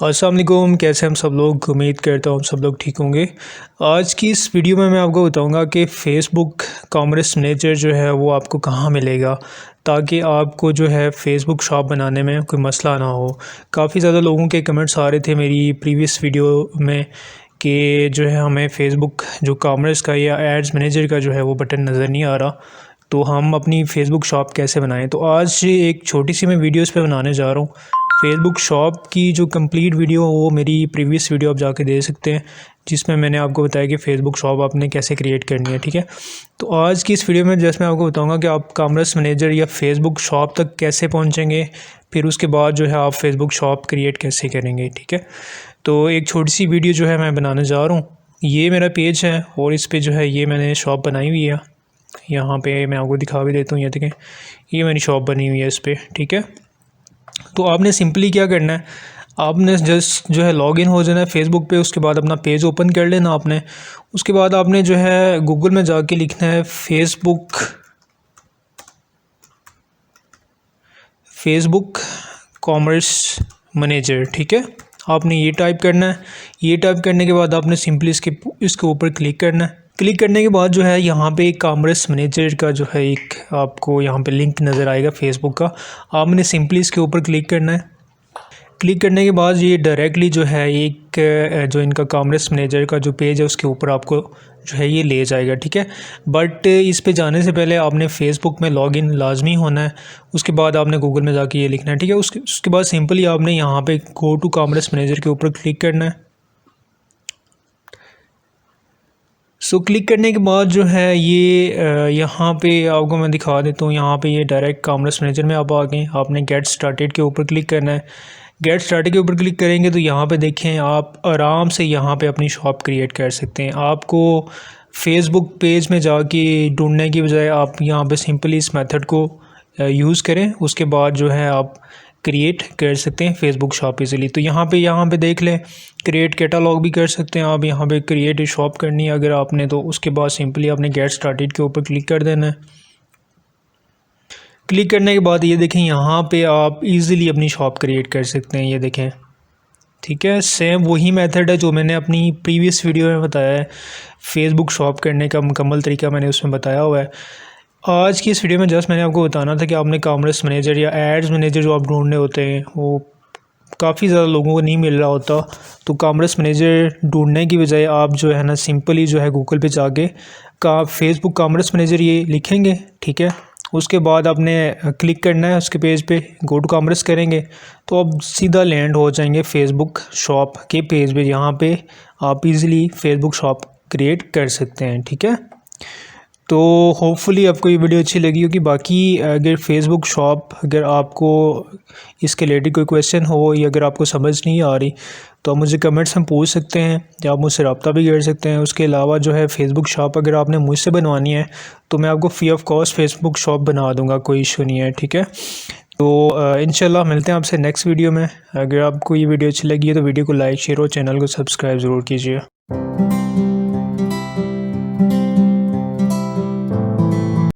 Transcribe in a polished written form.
अस्सलाम वालेकुम, कैसे हम सब लोग। उम्मीद करता हूँ हम सब लोग ठीक होंगे। आज की इस वीडियो में मैं आपको बताऊंगा कि फ़ेसबुक कॉमर्स मैनेजर जो है वो आपको कहाँ मिलेगा, ताकि आपको जो है फ़ेसबुक शॉप बनाने में कोई मसला ना हो। काफ़ी ज़्यादा लोगों के कमेंट्स आ रहे थे मेरी प्रीवियस वीडियो में कि जो है हमें फ़ेसबुक जो कॉमर्स का या एड्स मैनेजर का जो है वो बटन नज़र नहीं आ रहा, तो हम अपनी फ़ेसबुक शॉप कैसे बनाएं। तो आज एक छोटी सी मैं वीडियो इस पे बनाने जा रहा हूँ। फ़ेसबुक शॉप की जो कंप्लीट वीडियो वो मेरी प्रीवियस वीडियो आप जाके दे सकते हैं, जिसमें मैंने आपको बताया कि फ़ेसबुक शॉप आपने कैसे क्रिएट करनी है। ठीक है, तो आज की इस वीडियो में जैसे मैं आपको बताऊंगा कि आप कॉमर्स मैनेजर या फ़ेसबुक शॉप तक कैसे पहुंचेंगे, फिर उसके बाद जो है आप फ़ेसबुक शॉप क्रिएट कैसे करेंगे। ठीक है, तो एक छोटी सी वीडियो जो है मैं बनाने जा रहा हूँ। ये मेरा पेज है और इस पर जो है ये मैंने शॉप बनाई हुई है। यहाँ पे मैं आपको दिखा भी देता हूँ, ये देखें, ये मेरी शॉप बनी हुई है इस पर। ठीक है, तो आपने सिंपली क्या करना है, आपने जस्ट जो है लॉगिन हो जाना है फ़ेसबुक पे। उसके बाद अपना पेज ओपन कर लेना आपने। उसके बाद आपने जो है गूगल में जाके लिखना है फ़ेसबुक कॉमर्स मैनेजर। ठीक है, आपने ये टाइप करना है। ये टाइप करने के बाद आपने सिंपली इसके ऊपर क्लिक करना है। क्लिक करने के बाद जो है यहाँ पे एक कॉमर्स मैनेजर का जो है एक आपको यहाँ पे लिंक नज़र आएगा फ़ेसबुक का। आपने सिंपली इसके ऊपर क्लिक करना है। क्लिक करने के बाद ये डायरेक्टली जो है एक जो इनका कॉमर्स मैनेजर का जो पेज है उसके ऊपर आपको जो है ये ले जाएगा। ठीक है, बट इस पे जाने से पहले आपने फ़ेसबुक में लॉगिन लाजमी होना है। उसके बाद आपने गूगल में जाके ये लिखना है। ठीक है, उसके बाद सिंपली आपने यहाँ पे गो टू कॉमर्स मैनेजर के ऊपर क्लिक करना है। क्लिक करने के बाद जो है ये यहाँ पे आपको मैं दिखा देता हूँ। यहाँ पे ये डायरेक्ट कॉमर्स मैनेजर में आप आ गए। आपने गेट स्टार्टेड के ऊपर क्लिक करना है। गेट स्टार्टेड के ऊपर क्लिक करेंगे तो यहाँ पे देखें आप आराम से यहाँ पे अपनी शॉप क्रिएट कर सकते हैं। आपको फ़ेसबुक पेज में जाके ढूंढने की बजाय आप यहाँ पे सिंपली इस मेथड को यूज़ करें। उसके बाद जो है आप क्रिएट कर सकते हैं फ़ेसबुक शॉप इजीली। तो यहाँ पे देख लें, क्रिएट कैटालॉग भी कर सकते हैं आप। यहाँ पे क्रिएट शॉप करनी है अगर आपने, तो उसके बाद सिंपली आपने गेट स्टार्टेड के ऊपर क्लिक कर देना है। क्लिक करने के बाद ये देखें यहाँ पे आप इजीली अपनी शॉप क्रिएट कर सकते हैं। ये देखें, ठीक है, सेम वही मेथड है जो मैंने अपनी प्रीवियस वीडियो में बताया है। फ़ेसबुक शॉप करने का मुकम्मल तरीका मैंने उसमें बताया हुआ है। आज की इस वीडियो में जस्ट मैंने आपको बताना था कि आपने कॉमर्स मैनेजर या एड्स मैनेजर जो आप ढूंढने होते हैं वो काफ़ी ज़्यादा लोगों को नहीं मिल रहा होता। तो कॉमर्स मैनेजर ढूंढने की बजाय आप जो है ना सिंपली जो है गूगल पे जाके फ़ेसबुक कॉमर्स मैनेजर ये लिखेंगे। ठीक है, उसके बाद आपने क्लिक करना है उसके पेज पे, गो टू कॉमर्स करेंगे तो आप सीधा लैंड हो जाएंगे फ़ेसबुक शॉप के पेज पे। यहाँ पे आप इजीली फ़ेसबुक शॉप क्रिएट कर सकते हैं। ठीक है, तो होपफुली आपको ये वीडियो अच्छी लगी होगी। बाकी अगर फ़ेसबुक शॉप अगर आपको इसके रिलेटेड कोई क्वेश्चन हो या अगर आपको समझ नहीं आ रही तो आप मुझे कमेंट्स में पूछ सकते हैं या आप मुझसे रब्ता भी कर सकते हैं। उसके अलावा जो है फ़ेसबुक शॉप अगर आपने मुझसे बनवानी है तो मैं आपको free of cost Facebook shop बना दूँगा, कोई इशू नहीं है। ठीक है, तो इंशाल्लाह मिलते हैं आपसे नेक्स्ट वीडियो में। अगर आपको ये वीडियो अच्छी लगी है तो वीडियो को लाइक, शेयर और चैनल को सब्सक्राइब ज़रूर कीजिए।